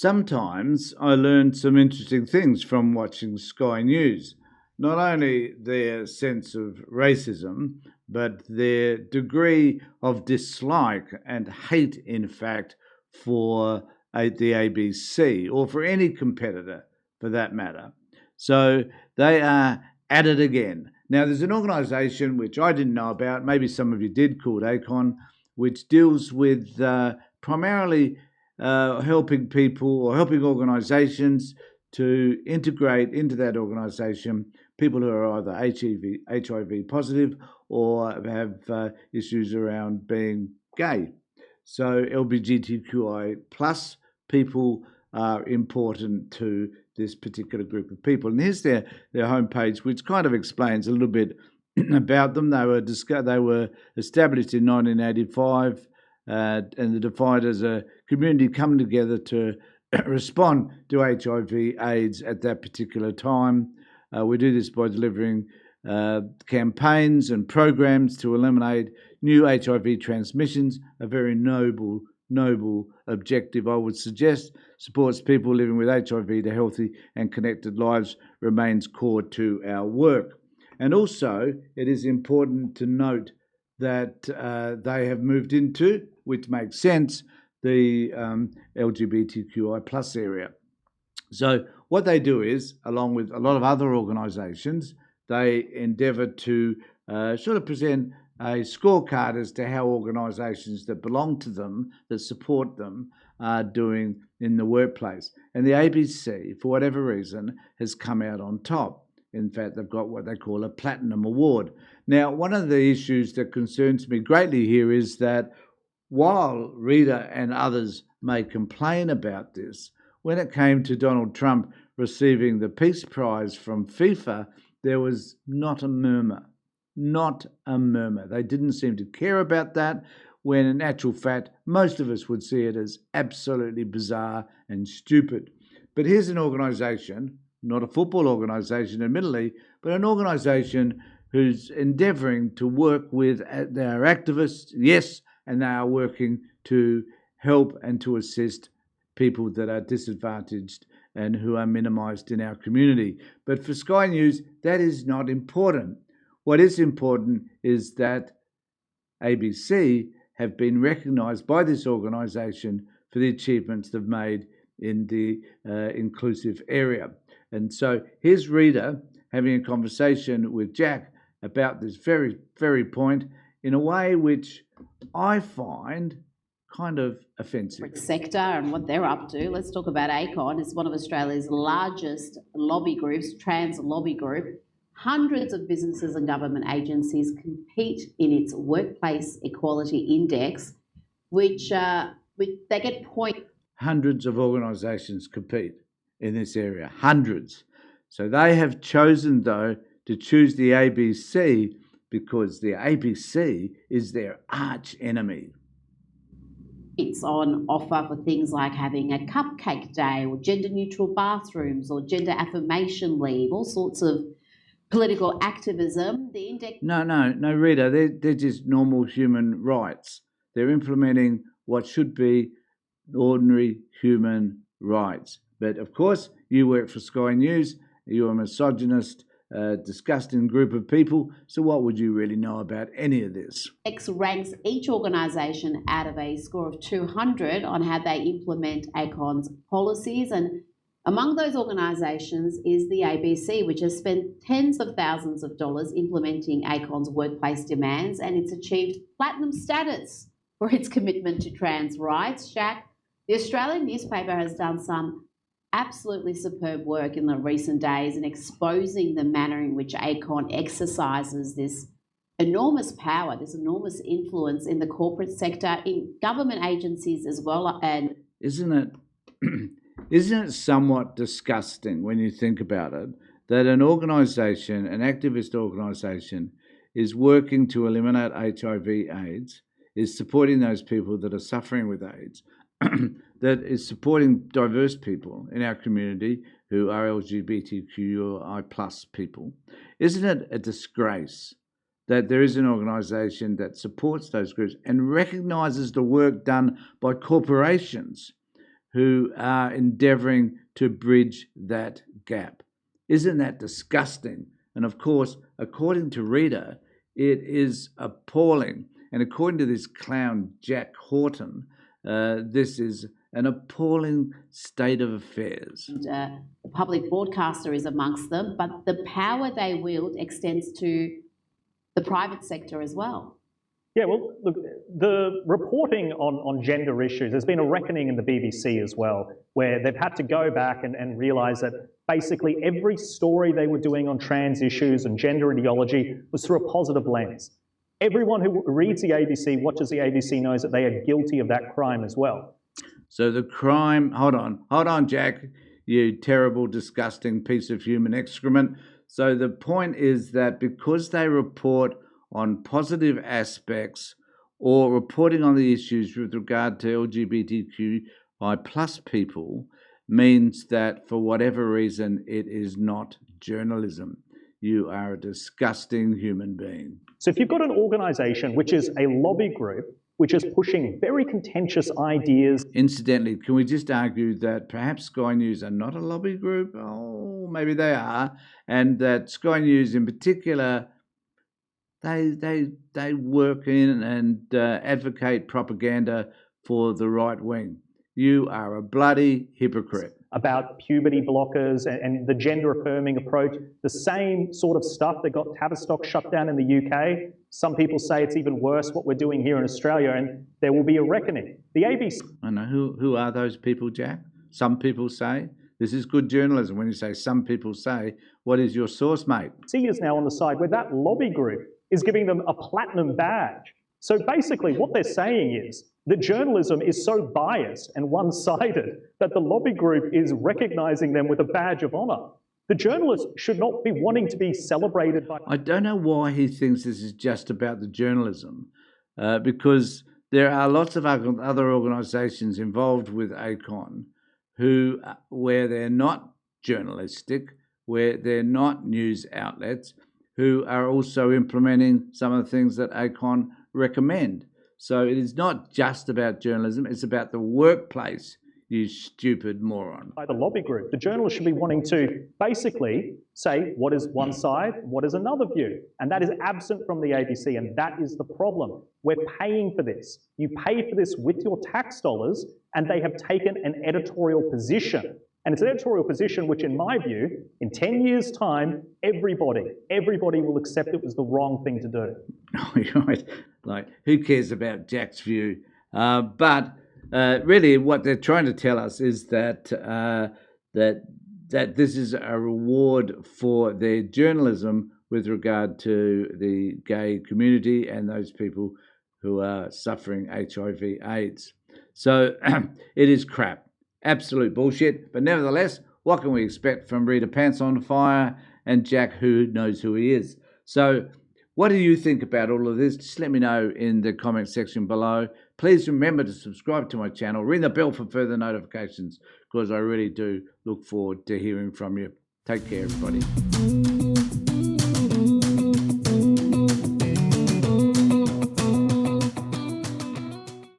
sometimes I learn some interesting things from watching Sky News. Not only their sense of racism, but their degree of dislike and hate, in fact, for the ABC or for any competitor for that matter. So they are at it again. Now, there's an organisation which I didn't know about, maybe some of you did, called ACON, which deals with primarily helping people or helping organisations to integrate into that organisation people who are either HIV positive or have issues around being gay. So LGBTQI plus people are important to this particular group of people. And here's their homepage, which kind of explains a little bit about them. They were established in 1985 and they're defined as a community coming together to respond to HIV/AIDS at that particular time. We do this by delivering campaigns and programs to eliminate new HIV transmissions, a very noble objective, I would suggest. Supports people living with HIV to healthy and connected lives, remains core to our work. And also, it is important to note that they have moved into, which makes sense, the LGBTQI plus area. So what they do is, along with a lot of other organisations, they endeavour to sort of present a scorecard as to how organisations that belong to them, that support them, are doing in the workplace. And the ABC, for whatever reason, has come out on top. In fact, they've got what they call a Platinum Award. Now, one of the issues that concerns me greatly here is that while Rita and others may complain about this, when it came to Donald Trump receiving the Peace Prize from FIFA, there was not a murmur. Not a murmur. They didn't seem to care about that, when in actual fact, most of us would see it as absolutely bizarre and stupid. But here's an organisation, not a football organisation, admittedly, but an organisation who's endeavouring to work with their activists, yes, and they are working to help and to assist people that are disadvantaged and who are minimised in our community. But for Sky News, that is not important. What is important is that ABC have been recognised by this organisation for the achievements they've made in the inclusive area. And so here's Rita having a conversation with Jack about this very, very point in a way which I find kind of offensive. Sector and what they're up to. Let's talk about ACON. It's one of Australia's largest lobby groups, trans lobby group. Hundreds of businesses and government agencies compete in its Workplace Equality Index, which they get points. Hundreds of organisations compete in this area, hundreds. So they have chosen, though, to choose the ABC because the ABC is their arch enemy. It's on offer for things like having a cupcake day or gender-neutral bathrooms or gender affirmation leave, all sorts of political activism. The index. No, Rita, they're just normal human rights. They're implementing what should be ordinary human rights. But of course, you work for Sky News, you're a misogynist, disgusting group of people, so what would you really know about any of this? X ranks each organisation out of a score of 200 on how they implement ACON's policies, and among those organisations is the ABC, which has spent tens of thousands of dollars implementing ACON's workplace demands, and it's achieved platinum status for its commitment to trans rights. Shaq, the Australian newspaper has done some absolutely superb work in the recent days in exposing the manner in which ACON exercises this enormous power, this enormous influence in the corporate sector, in government agencies as well. And isn't it somewhat disgusting when you think about it that an organisation, an activist organisation, is working to eliminate HIV/AIDS, is supporting those people that are suffering with AIDS, that is supporting diverse people in our community who are LGBTQI plus people? Isn't it a disgrace that there is an organisation that supports those groups and recognises the work done by corporations who are endeavouring to bridge that gap. Isn't that disgusting? And of course, according to Rita, it is appalling. And according to this clown, Jack Horton, this is an appalling state of affairs. The public broadcaster is amongst them, but the power they wield extends to the private sector as well. Yeah, well, look, the reporting on gender issues, there's been a reckoning in the BBC as well, where they've had to go back and realise that basically every story they were doing on trans issues and gender ideology was through a positive lens. Everyone who reads the ABC, watches the ABC, knows that they are guilty of that crime as well. So the crime, hold on, Jack, you terrible, disgusting piece of human excrement. So the point is that because they report on positive aspects or reporting on the issues with regard to LGBTQI plus people means that for whatever reason it is not journalism. You are a disgusting human being. So if you've got an organisation which is a lobby group, which is pushing very contentious ideas. Incidentally, can we just argue that perhaps Sky News are not a lobby group? Oh, maybe they are. And that Sky News in particular, they work in and advocate propaganda for the right wing. You are a bloody hypocrite. About puberty blockers and the gender-affirming approach, the same sort of stuff that got Tavistock shut down in the UK. Some people say it's even worse what we're doing here in Australia, and there will be a reckoning. The ABC... I know. Who are those people, Jack? Some people say. This is good journalism when you say some people say. What is your source, mate? C is now on the side where that lobby group is giving them a platinum badge. So basically what they're saying is that journalism is so biased and one-sided that the lobby group is recognising them with a badge of honour. The journalists should not be wanting to be celebrated by... I don't know why he thinks this is just about the journalism, because there are lots of other organisations involved with ACON where they're not journalistic, where they're not news outlets, who are also implementing some of the things that ACON recommend. So it is not just about journalism, it's about the workplace, you stupid moron. By the lobby group. The journalists should be wanting to basically say what is one side, what is another view. And that is absent from the ABC, and that is the problem. We're paying for this. You pay for this with your tax dollars, and they have taken an editorial position. And it's an editorial position which, in my view, in 10 years' time, everybody will accept it was the wrong thing to do. Oh, right. Like, who cares about Jack's view? But really, what they're trying to tell us is that that this is a reward for their journalism with regard to the gay community and those people who are suffering HIV/AIDS. So it is crap. Absolute bullshit. But nevertheless, what can we expect from Rita Pants on Fire and Jack, who knows who he is? So what do you think about all of this? Just let me know in the comment section below. Please remember to subscribe to my channel. Ring the bell for further notifications, because I really do look forward to hearing from you. Take care, everybody.